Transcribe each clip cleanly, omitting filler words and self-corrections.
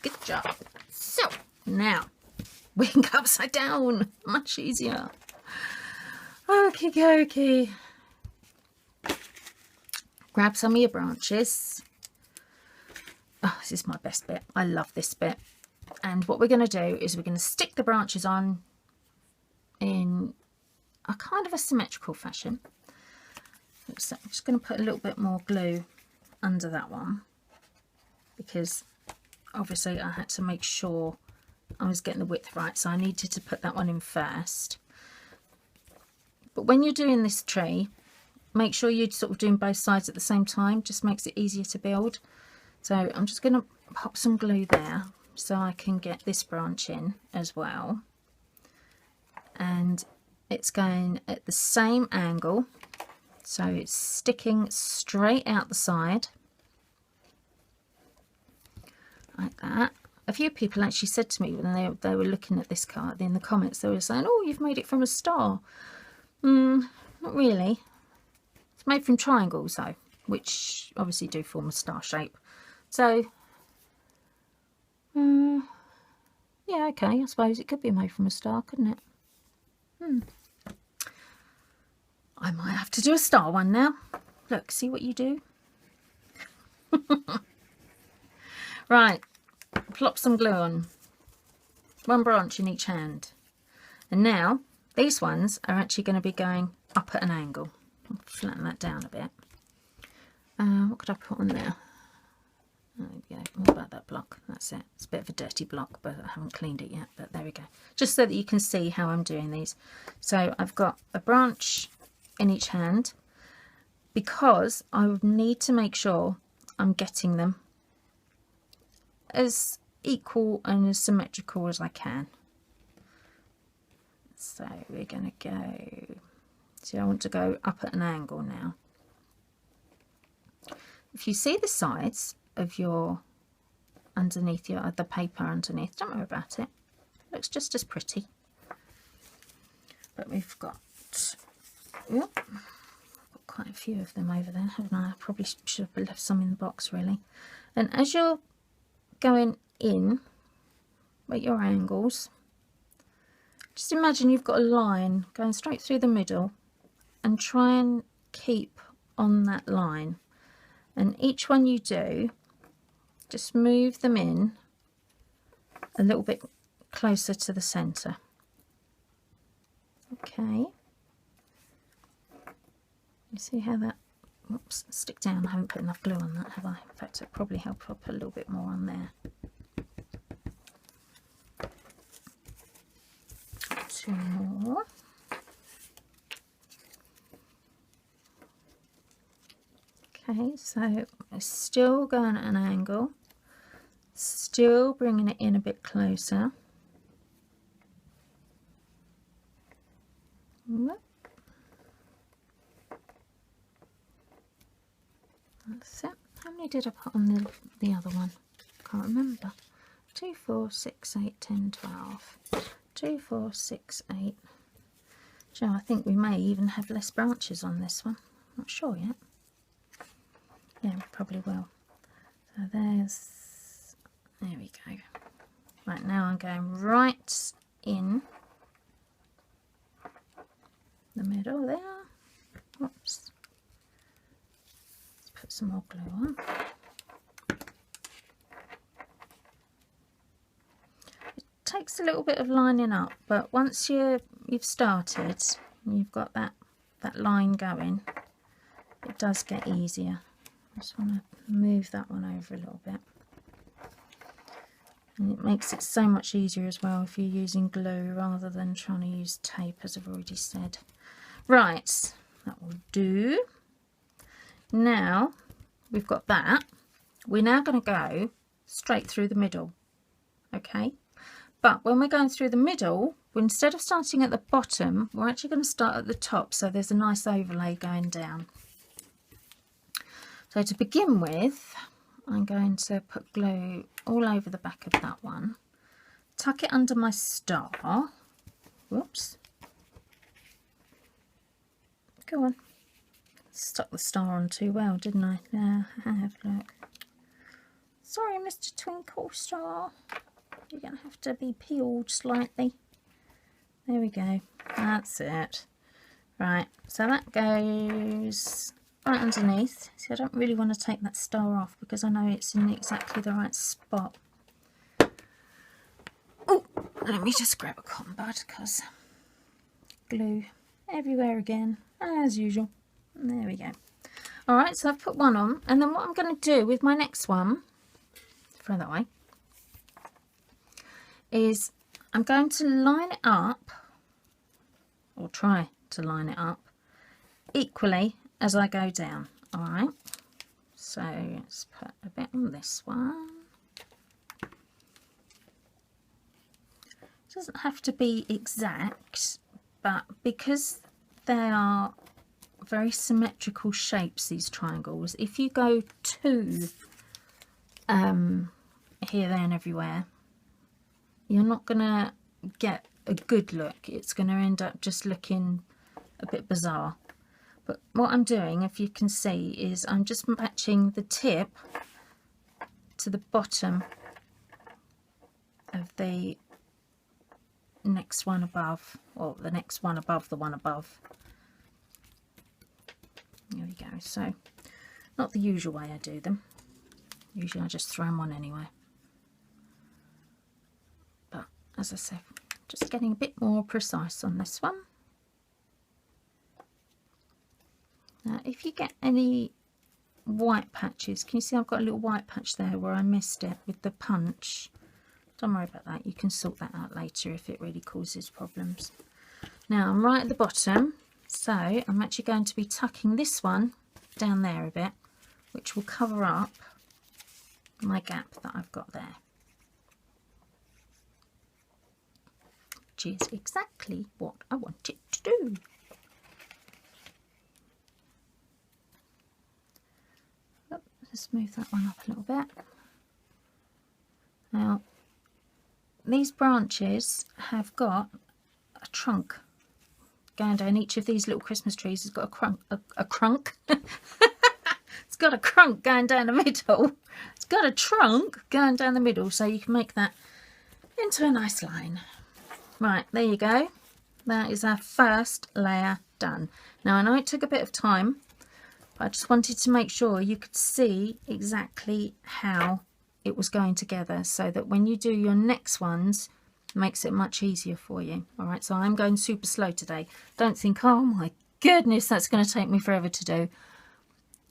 Good job. So now we can go upside down. Much easier. Okie dokie. Grab some of your branches. Oh, this is my best bit. I love this bit. And what we're going to do is we're going to stick the branches on in a kind of a symmetrical fashion. So I'm just going to put a little bit more glue under that one, because obviously I had to make sure I was getting the width right, so I needed to put that one in first. But when you're doing this tree, make sure you're sort of doing both sides at the same time, just makes it easier to build. So I'm just going to pop some glue there so I can get this branch in as well. And it's going at the same angle, so it's sticking straight out the side like that. A few people actually said to me when they were looking at this card in the comments, they were saying, oh, you've made it from a star. Not really. It's made from triangles though, which obviously do form a star shape. So yeah, okay, I suppose it could be made from a star, couldn't it? I might have to do a star one now. Look, see what you do. Right, plop some glue on. One branch in each hand. And now these ones are actually going to be going up at an angle. I'll flatten that down a bit. What could I put on there? There we go. What about that block? That's it. It's a bit of a dirty block, but I haven't cleaned it yet. But there we go. Just so that you can see how I'm doing these. So I've got a branch in each hand, because I would need to make sure I'm getting them as equal and as symmetrical as I can. So we're going to go, see, I want to go up at an angle now. If you see the sides of your underneath your the paper underneath, don't worry about it. It looks just as pretty. But we've got, yep, got quite a few of them over there, haven't I? I probably should have left some in the box really. And as you're going in at your angles, just imagine you've got a line going straight through the middle, and try and keep on that line. And each one you do, just move them in a little bit closer to the centre. Okay. You see how that, whoops, stick down. I haven't put enough glue on that, have I? In fact, it'd probably help if I put a little bit more on there. Two more. Okay, so we're still going at an angle, still bringing it in a bit closer. That's it. How many did I put on the other one? Can't remember. 2, 4, 6, 8, 10, 12. 2, 4, 6, 8. Joe, I think we may even have less branches on this one. Not sure yet. Yeah, we probably will. So there we go. Right, now I'm going right in the middle there. Whoops. Let's put some more glue on. It takes a little bit of lining up, but once you've started, and you've got that line going, it does get easier. I just want to move that one over a little bit. And it makes it so much easier as well if you're using glue rather than trying to use tape, as I've already said. Right, that will do. Now we've got that. We're now going to go straight through the middle. Okay, but when we're going through the middle, instead of starting at the bottom, we're actually going to start at the top, so there's a nice overlay going down. So to begin with, I'm going to put glue all over the back of that one, tuck it under my star. Whoops. Go on. Stuck the star on too well, didn't I? Yeah, have a look. Sorry, Mr. Twinkle Star. You're going to have to be peeled slightly. There we go. That's it. Right, so that goes right underneath. See, I don't really want to take that star off because I know it's in exactly the right spot. Oh, let me just grab a cotton bud because glue everywhere again, as usual. There we go. All right, so I've put one on, and then what I'm going to do with my next one, throw that away, is I'm going to line it up, or try to line it up equally as I go down. All right, so let's put a bit on this one. It doesn't have to be exact, but because they are very symmetrical shapes, these triangles, if you go too here, there and everywhere, you're not gonna get a good look. It's going to end up just looking a bit bizarre. But what I'm doing, if you can see, is I'm just matching the tip to the bottom of the next one above, or the next one above the one above. There we go. So not the usual way I do them. Usually I just throw them on anyway. But as I said, just getting a bit more precise on this one. Now if you get any white patches, can you see I've got a little white patch there where I missed it with the punch? Don't worry about that, you can sort that out later if it really causes problems. Now I'm right at the bottom, so I'm actually going to be tucking this one down there a bit, which will cover up my gap that I've got there, which is exactly what I want it to do. Let's move that one up a little bit. Now these branches have got a trunk going down. Each of these little Christmas trees has got a crunk. It's got a crunk going down the middle. It's got a trunk going down the middle, so you can make that into a nice line. Right, there you go. That is our first layer done. Now I know it took a bit of time, but I just wanted to make sure you could see exactly how it was going together, so that when you do your next ones, it makes it much easier for you. All right, so I'm going super slow today. Don't think, oh my goodness, that's going to take me forever to do.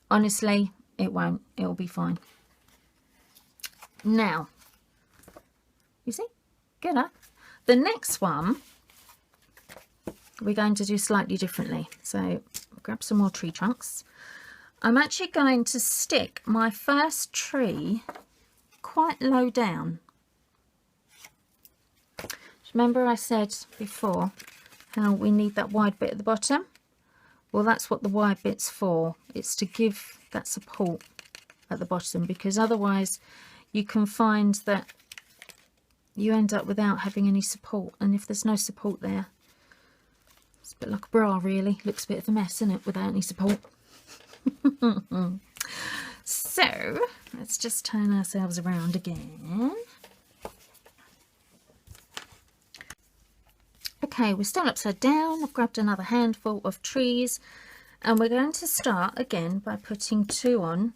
Honestly, it won't. It'll be fine. Now, you see, good, huh? The next one we're going to do slightly differently. So grab some more tree trunks. I'm actually going to stick my first tree quite low down. Remember I said before how we need that wide bit at the bottom? Well, that's what the wide bit's for. It's to give that support at the bottom, because otherwise you can find that you end up without having any support, and if there's no support there, it's a bit like a bra really. Looks a bit of a mess, isn't it, without any support? So let's just turn ourselves around again. Okay, we're still upside down. I've grabbed another handful of trees, and we're going to start again by putting 2 on,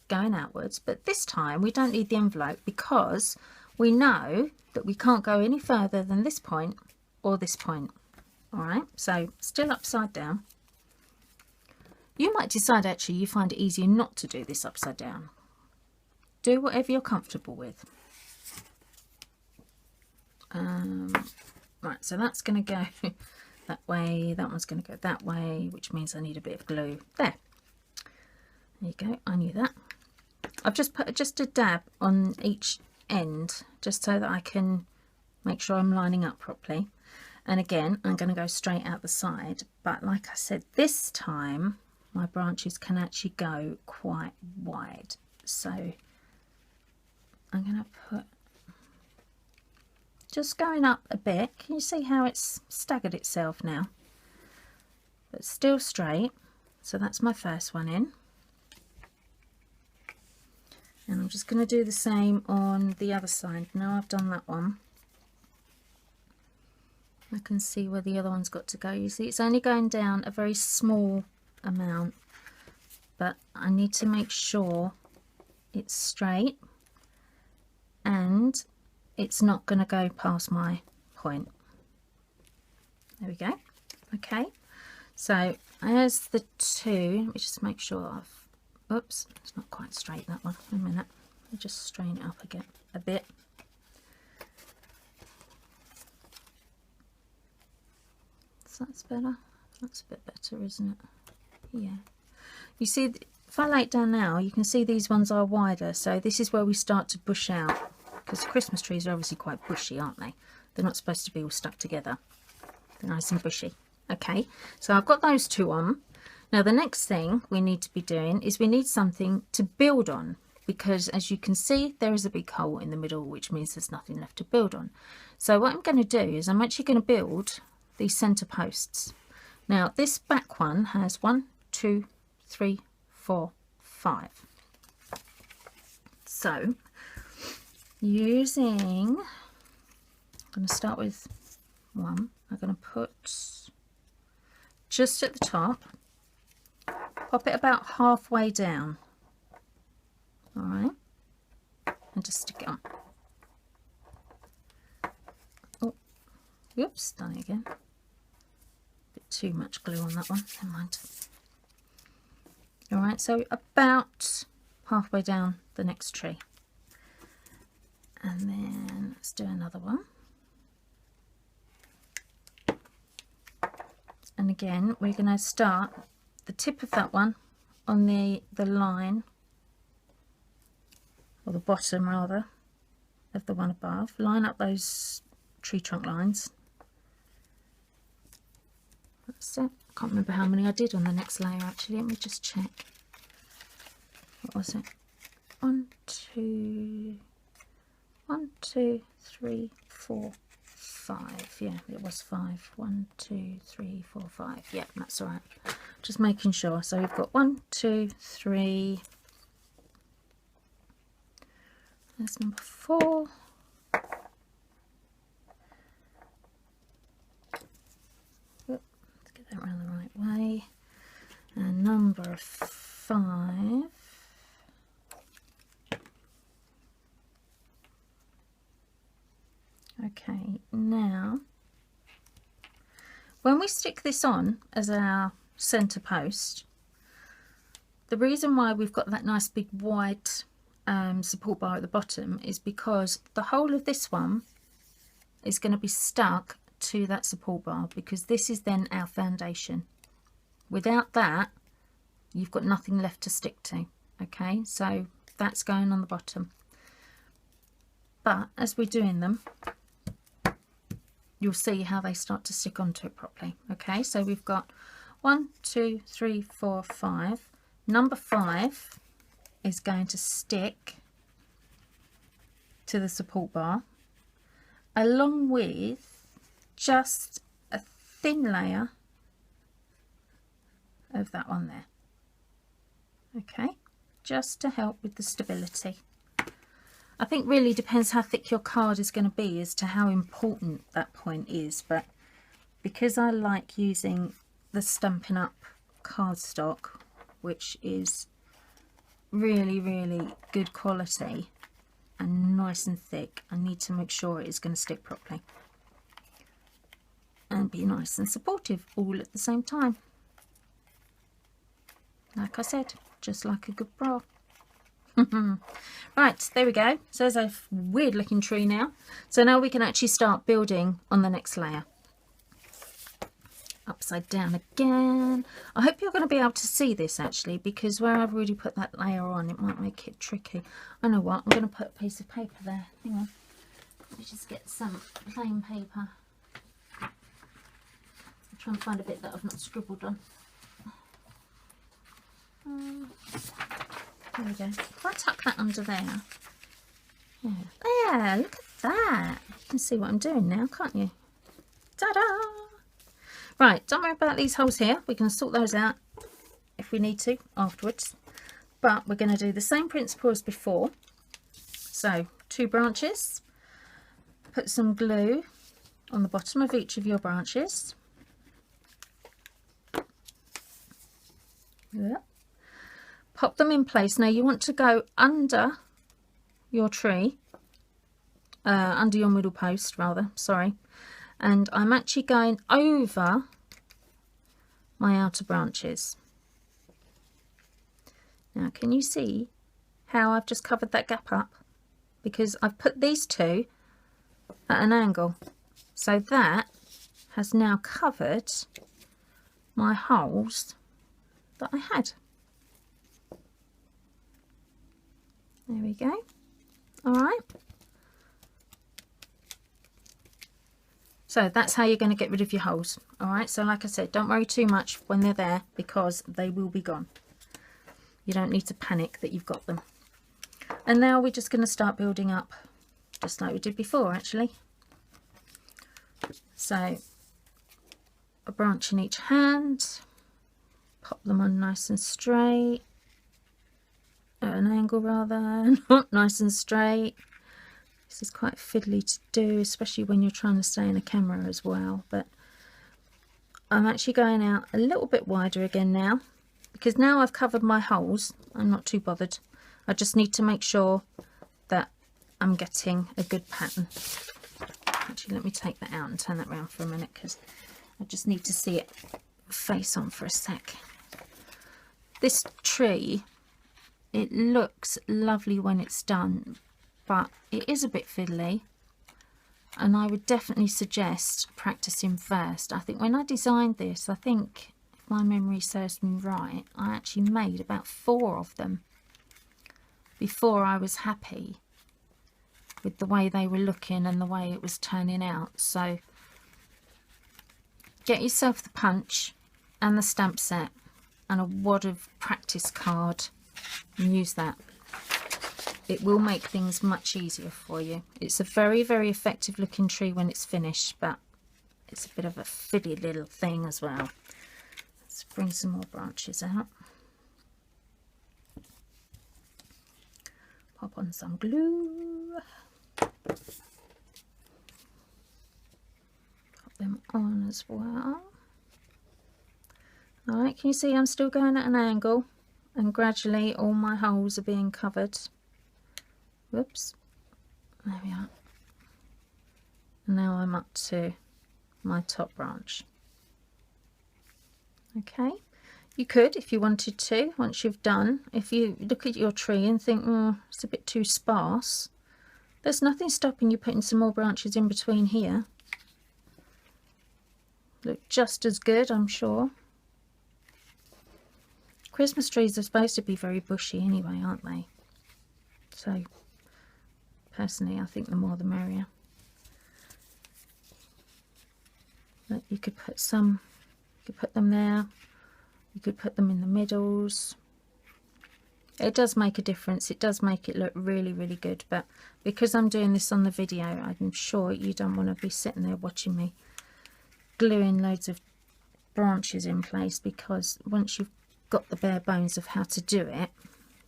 going outwards, but this time we don't need the envelope because we know that we can't go any further than this point or this point. All right, so still upside down. You might decide actually you find it easier not to do this upside down. Do whatever you're comfortable with. Right, so that's going to go that way, that one's going to go that way, which means I need a bit of glue there. There you go, I knew that. I've just put just a dab on each end, just so that I can make sure I'm lining up properly. And again, I'm going to go straight out the side, but like I said, this time my branches can actually go quite wide. So I'm going to put, just going up a bit. Can you see how it's staggered itself now? But still straight. So that's my first one in. And I'm just going to do the same on the other side. Now I've done that one, I can see where the other one's got to go. You see, it's only going down a very small amount, but I need to make sure it's straight and it's not going to go past my point. There we go. Okay, so there's the two. Let me just make sure I've, oops, it's not quite straight, that one. Wait a minute, let me just straighten it up again a bit. So that's better. That's a bit better, isn't it? Yeah. You see, if I lay it down now, you can see these ones are wider. So this is where we start to bush out, because Christmas trees are obviously quite bushy, aren't they? They're not supposed to be all stuck together. They're nice and bushy. Okay, so I've got those two on. Now the next thing we need to be doing is we need something to build on, because as you can see, there is a big hole in the middle, which means there's nothing left to build on. So what I'm going to do is I'm actually going to build these center posts. Now this back one has 1, 2, 3, 4, 5. So using, I'm going to start with one. I'm going to put just at the top, pop it about halfway down, all right, and just stick it on. Oh, whoops, done it again. Bit too much glue on that one, never mind. All right, so about halfway down the next tree. And then let's do another one. And again, we're going to start the tip of that one on the line, or the bottom rather, of the one above. Line up those tree trunk lines. That's it. I can't remember how many I did on the next layer actually. Let me just check. What was it? 1, 2, 3, 4, 5. Yeah, it was 5. 1, 2, 3, 4, 5. Yeah, that's all right. Just making sure. So we've got 1, 2, 3. That's number 4. Let's get that around the right way. And number 5. Okay, now when we stick this on as our center post, the reason why we've got that nice big wide support bar at the bottom is because the whole of this one is going to be stuck to that support bar, because this is then our foundation. Without that, you've got nothing left to stick to. Okay, so that's going on the bottom. But as we're doing them, you'll see how they start to stick onto it properly. Okay, so we've got 1, 2, 3, 4, 5. Number 5 is going to stick to the support bar, along with just a thin layer of that one there. Okay, just to help with the stability. I think really depends how thick your card is going to be as to how important that point is, but because I like using the Stampin' Up cardstock, which is really, really good quality and nice and thick, I need to make sure it is going to stick properly and be nice and supportive all at the same time. Like I said, just like a good bra. Right, there we go. So there's a weird looking tree now. So now we can actually start building on the next layer. Upside down again. I hope you're going to be able to see this actually, because where I've already put that layer on, it might make it tricky. I know what, I'm going to put a piece of paper there. Hang on. Let me just get some plain paper. I'll try and find a bit that I've not scribbled on. There we go. If I tuck that under there. Yeah. There, look at that. You can see what I'm doing now, can't you? Ta-da! Right, don't worry about these holes here. We can sort those out if we need to afterwards. but we're going to do the same principle as before. So 2 branches, put some glue on the bottom of each of your branches. Yeah. Pop them in place. Now you want to go under your tree, under your middle post rather, sorry, and I'm actually going over my outer branches. Now can you see how I've just covered that gap up? Because I've put these 2 at an angle, so that has now covered my holes that I had. There we go. All right. So that's how you're going to get rid of your holes. All right. So like I said, don't worry too much when they're there, because they will be gone. You don't need to panic that you've got them. And now we're just going to start building up, just like we did before actually. So a branch in each hand, pop them on nice and straight, at an angle rather, not nice and straight. This is quite fiddly to do, especially when you're trying to stay in a camera as well, but I'm actually going out a little bit wider again now, because now I've covered my holes. I'm not too bothered. I just need to make sure that I'm getting a good pattern. Actually, let me take that out and turn that around for a minute, because I just need to see it face on for a sec. This tree, it looks lovely when it's done, but it is a bit fiddly, and I would definitely suggest practicing first. I think when I designed this, I think if my memory serves me right, I actually made about 4 of them before I was happy with the way they were looking and the way it was turning out. So get yourself the punch and the stamp set and a wad of practice card and use that. It will make things much easier for you. It's a very, very effective looking tree when it's finished, but it's a bit of a fiddly little thing as well. Let's bring some more branches out. Pop on some glue. Pop them on as well. Alright, can you see I'm still going at an angle, and gradually all my holes are being covered. Whoops, there we are. And now I'm up to my top branch. Okay, you could, if you wanted to, once you've done, if you look at your tree and think, oh, it's a bit too sparse, there's nothing stopping you putting some more branches in between here. Look just as good, I'm sure. Christmas trees are supposed to be very bushy anyway, aren't they? So personally, I think the more the merrier. But you could put some, you could put them there, you could put them in the middles. It does make a difference. It does make it look really, really good. But because I'm doing this on the video, I'm sure you don't want to be sitting there watching me gluing loads of branches in place, because once you've got the bare bones of how to do it,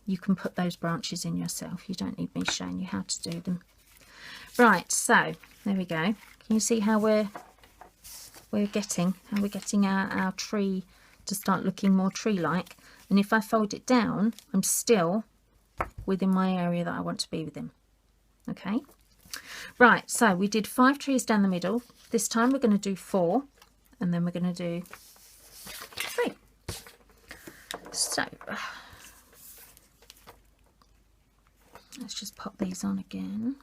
you can put those branches in yourself. You don't need me showing you how to do them. Right, so there we go. Can you see how we're getting our tree to start looking more tree-like? And if I fold it down, I'm still within my area that I want to be within. Okay. Right, so we did 5 trees down the middle. This time we're going to do 4, and then we're going to do 3. So let's just pop these on again.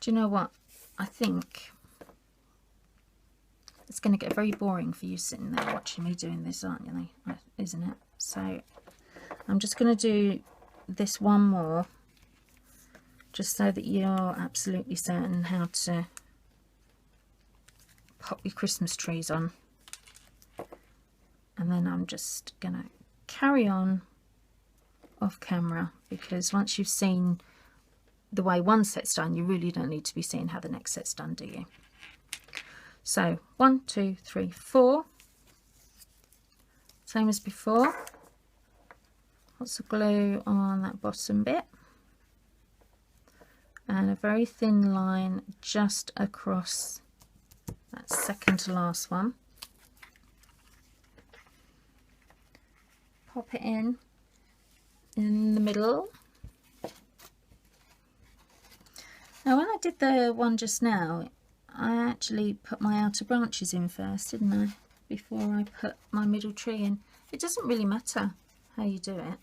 Do you know what? I think it's going to get very boring for you sitting there watching me doing this, aren't you? Isn't it? So I'm just going to do this one more, just so that you're absolutely certain how to pop your Christmas trees on. And then I'm just going to carry on off camera, because once you've seen the way one set's done, you really don't need to be seeing how the next set's done, do you? So 1, 2, 3, 4. Same as before. Lots of glue on that bottom bit. And a very thin line just across that second to last one. Pop it in the middle. Now when I did the one just now, I actually put my outer branches in first, didn't I? Before I put my middle tree in. It doesn't really matter how you do it.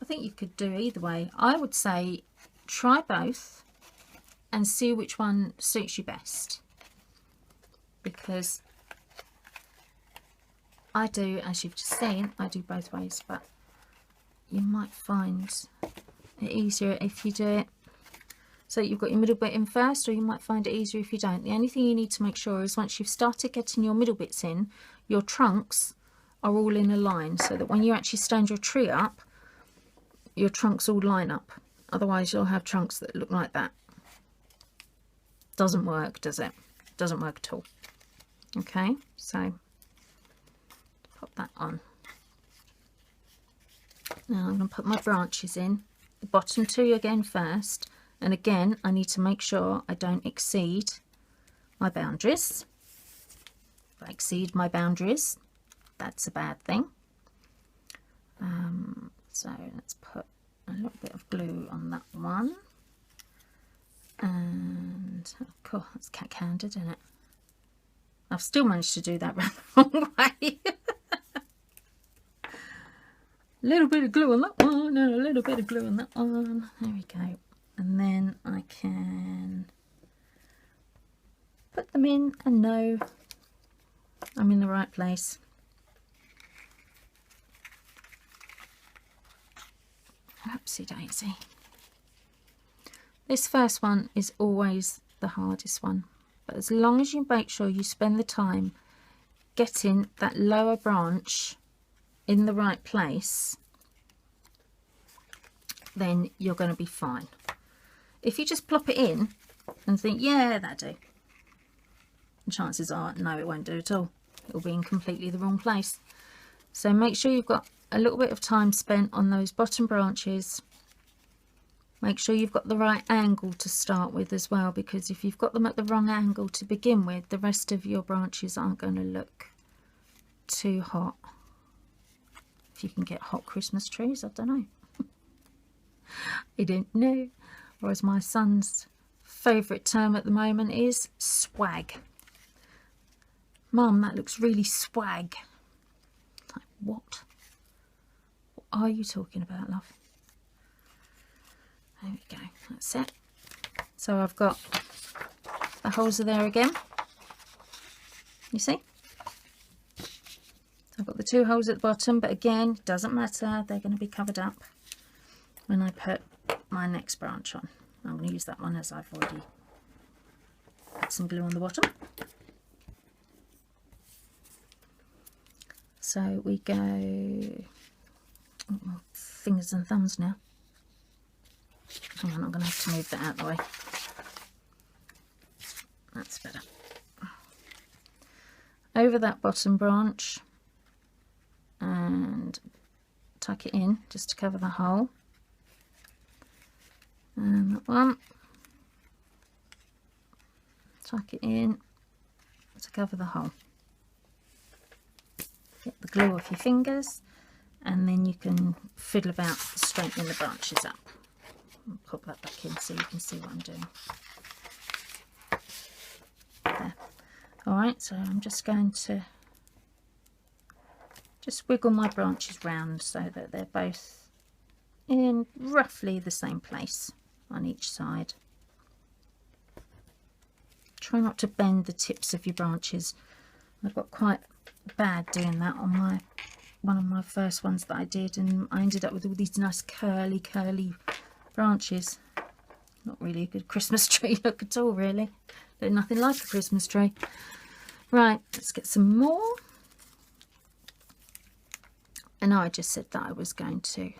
I think you could do either way. I would say try both and see which one suits you best, because I do, as you've just seen, I do both ways, but you might find it easier if you do it so you've got your middle bit in first, or you might find it easier if you don't. The only thing you need to make sure is once you've started getting your middle bits in, your trunks are all in a line, so that when you actually stand your tree up, your trunks all line up. Otherwise you'll have trunks that look like that. Doesn't work, does it? Doesn't work at all. Okay, so pop that on. Now I'm going to put my branches in, the bottom two again first, and again I need to make sure I don't exceed my boundaries. If I exceed my boundaries, that's a bad thing. So let's put a little bit of glue on that one, and oh cool, that's cat-handed, isn't it? I've still managed to do that round the wrong way. A little bit of glue on that one and a little bit of glue on that one. There we go. And then I can put them in and know I'm in the right place. Oopsie daisy. This first one is always the hardest one, but as long as you make sure you spend the time getting that lower branch in the right place, then you're going to be fine. If you just plop it in and think, yeah, that'll do, and chances are, no, it won't do at all. It'll be in completely the wrong place. So make sure you've got a little bit of time spent on those bottom branches. Make sure you've got the right angle to start with as well, because if you've got them at the wrong angle to begin with, the rest of your branches aren't going to look too hot. If you can get hot Christmas trees, I don't know. I don't know. Or as my son's favourite term at the moment is, swag. Mum, that looks really swag. Like, what? What are you talking about, love? There we go, that's it. So I've got the holes are there again. You see? I've got the two holes at the bottom, but again, doesn't matter. They're going to be covered up when I put my next branch on. I'm going to use that one as I've already put some glue on the bottom. So we go, oh, my fingers and thumbs now. Hang on, I'm going to have to move that out of the way. That's better. Over that bottom branch and tuck it in just to cover the hole. And that one. Tuck it in to cover the hole. Get the glue off your fingers, and then you can fiddle about straightening the branches up. I'll pop that back in so you can see what I'm doing. There. Alright, so I'm just going to just wiggle my branches round so that they're both in roughly the same place on each side. Try not to bend the tips of your branches. I've got quite bad doing that on one of my first ones that I did, and I ended up with all these nice curly branches. Not really a good Christmas tree look at all, really. They're nothing like a Christmas tree. Right, let's get some more. And I just said that I was going to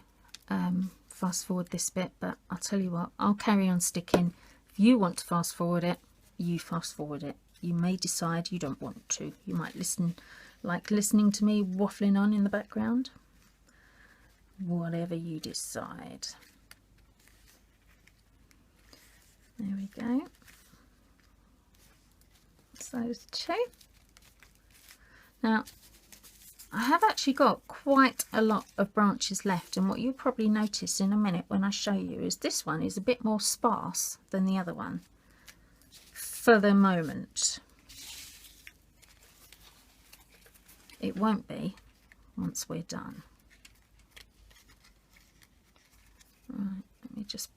fast forward this bit, but I'll tell you what, I'll carry on sticking. If you want to fast forward it, you fast forward it. You may decide you don't want to. You might like listening to me waffling on in the background. Whatever you decide. There we go. That's those two. Now, I have actually got quite a lot of branches left, and what you'll probably notice in a minute when I show you is this one is a bit more sparse than the other one for the moment. It won't be once we're done. Right, let me just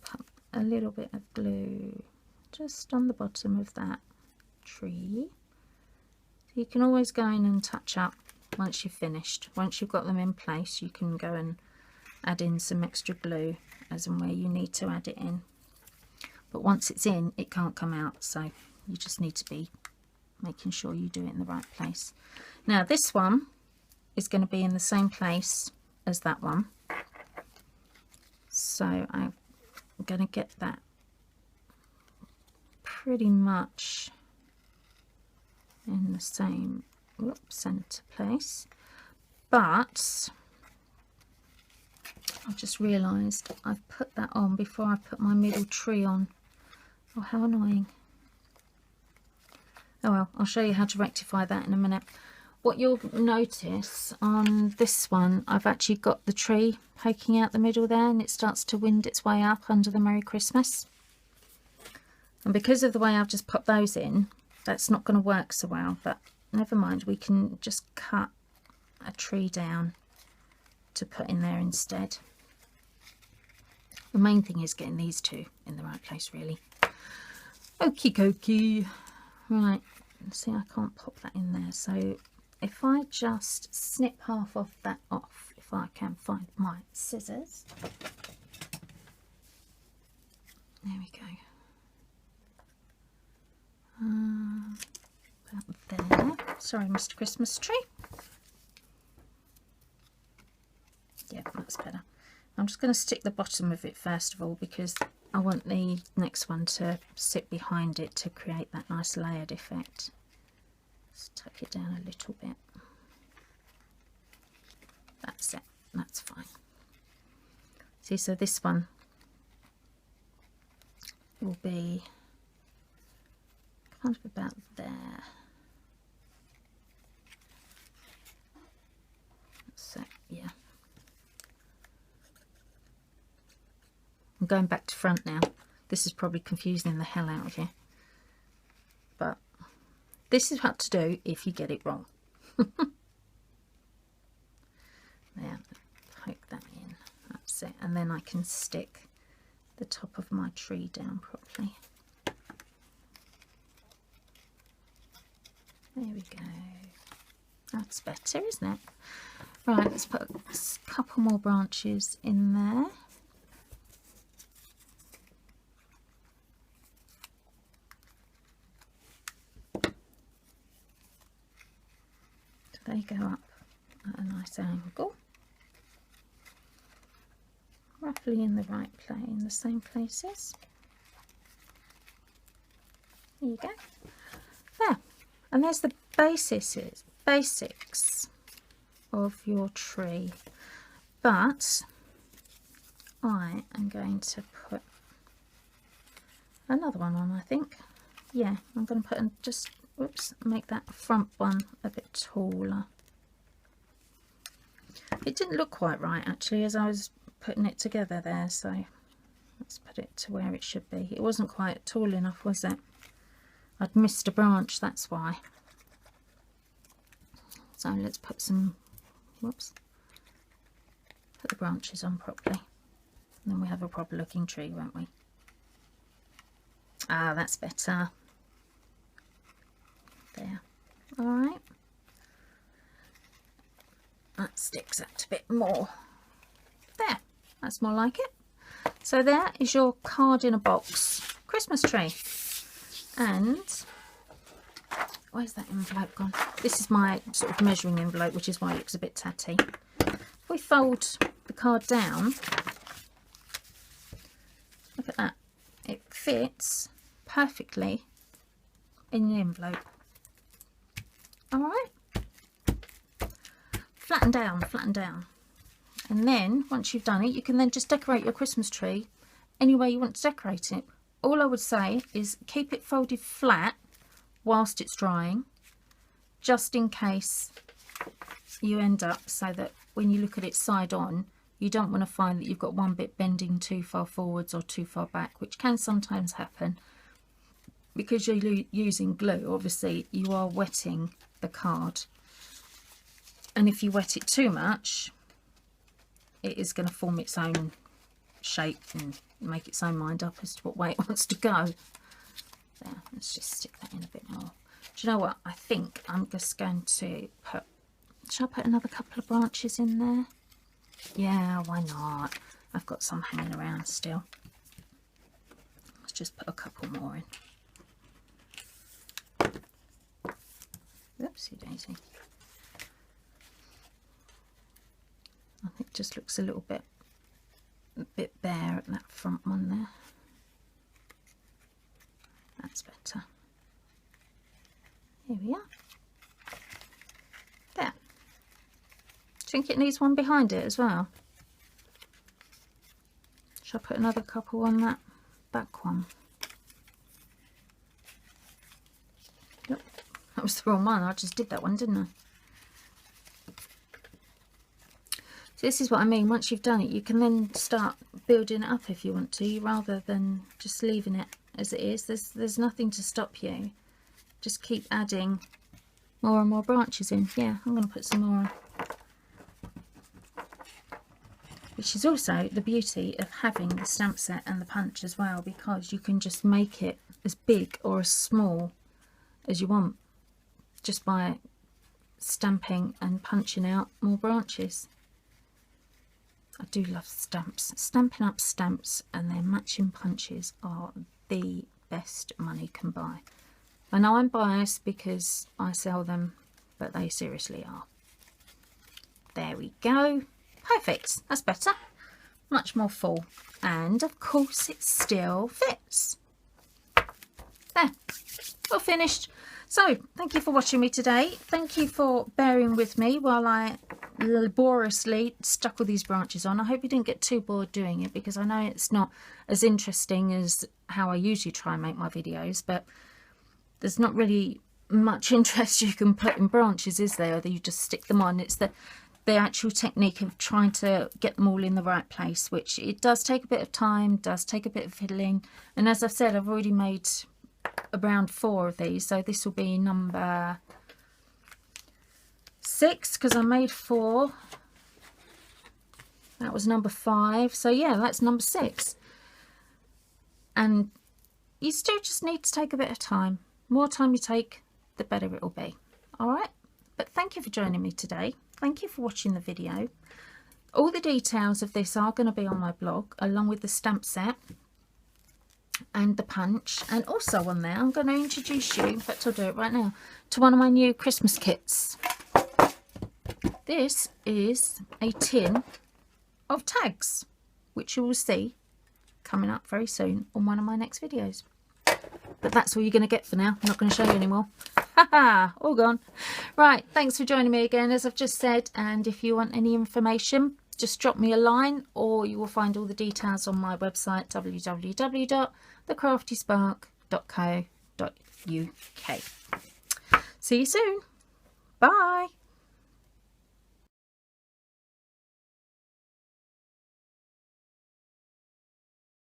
put a little bit of glue just on the bottom of that tree. You can always go in and touch up once you've finished. Once you've got them in place, you can go and add in some extra glue as and where you need to add it in. But once it's in, it can't come out, so you just need to be making sure you do it in the right place. Now this one is going to be in the same place as that one, so I'm going to get that pretty much in the same center place. But I've just realised I've put that on before I put my middle tree on. Oh, how annoying. Oh well, I'll show you how to rectify that in a minute. What you'll notice on this one, I've actually got the tree poking out the middle there, and it starts to wind its way up under the Merry Christmas. And because of the way I've just put those in, that's not going to work so well, but never mind, we can just cut a tree down to put in there instead. The main thing is getting these two in the right place, really. Okie dokie. Right, see, I can't pop that in there, so if I just snip half of that off, if I can find my scissors. There we go. About there. Sorry, Mr. Christmas tree. Yeah, that's better. I'm just going to stick the bottom of it first of all, because I want the next one to sit behind it to create that nice layered effect. Just tuck it down a little bit. That's it. That's fine. See, so this one will be kind of about there. So, yeah. I'm going back to front now. This is probably confusing the hell out of you. But this is what to do if you get it wrong. There, poke that in. That's it. And then I can stick the top of my tree down properly. There we go. That's better, isn't it? Right, let's put a couple more branches in there. They go up at a nice angle, roughly in the right place, in the same places. There you go. There, and there's the basics of your tree. But I am going to put another one on, I think. Yeah, I'm going to put just make that front one a bit taller. It didn't look quite right actually as I was putting it together there, so let's put it to where it should be. It wasn't quite tall enough, was it? I'd missed a branch, that's why. So let's put some, put the branches on properly, and then we have a proper looking tree, won't we? Ah, that's better. There. All right. That sticks out a bit more. There. That's more like it. So there is your card in a box Christmas tree. And where's that envelope gone? This is my sort of measuring envelope, which is why it looks a bit tatty. If we fold the card down, look at that, it fits perfectly in the envelope. All right, flatten down, flatten down. And then once you've done it, you can then just decorate your Christmas tree any way you want to decorate it. All I would say is keep it folded flat whilst it's drying, just in case you end up so that when you look at it side on, you don't want to find that you've got one bit bending too far forwards or too far back, which can sometimes happen. Because you're using glue, obviously you are wetting the card. And if you wet it too much, it is going to form its own shape and make its own mind up as to what way it wants to go. There, let's just stick that in a bit more. Do you know what? I think I'm just going to put, shall I put another couple of branches in there? Yeah, why not? I've got some hanging around still. Let's just put a couple more in. Oopsie daisy. I think it just looks a little bit bare at that front one there. That's better. Here we are. There. Do you think it needs one behind it as well? Shall I put another couple on that back one? Yep, that was the wrong one. I just did that one, didn't I? So this is what I mean. Once you've done it, you can then start building it up if you want to, rather than just leaving it as it is. There's nothing to stop you. Just keep adding more and more branches in. Yeah, I'm going to put some more on. Which is also the beauty of having the stamp set and the punch as well, because you can just make it as big or as small as you want just by stamping and punching out more branches. I do love stamps. Stampin' Up stamps and their matching punches are the best money can buy. I know I'm biased because I sell them, but they seriously are. There we go. Perfect. That's better. Much more full. And of course it still fits. There. All finished. So, thank you for watching me today. Thank you for bearing with me while I laboriously stuck all these branches on. I hope you didn't get too bored doing it, because I know it's not as interesting as how I usually try and make my videos, but there's not really much interest you can put in branches, is there? That you just stick them on. It's the actual technique of trying to get them all in the right place, which it does take a bit of time, does take a bit of fiddling. And as I've said, I've already made around 4 of these, so this will be number 6 because I made 4. That was number 5, so yeah, that's number 6. And you still just need to take a bit of time. More time you take, the better it will be. All right, but thank you for joining me today. Thank you for watching the video. All the details of this are going to be on my blog, along with the stamp set and the punch. And also on there, I'm going to introduce you, in fact I'll do it right now, to one of my new Christmas kits. This is a tin of tags, which you will see coming up very soon on one of my next videos. But that's all you're going to get for now. I'm not going to show you anymore. Haha, all gone. Right, thanks for joining me again, as I've just said. And if you want any information, just drop me a line, or you will find all the details on my website, www.thecraftyspark.co.uk. See you soon. Bye.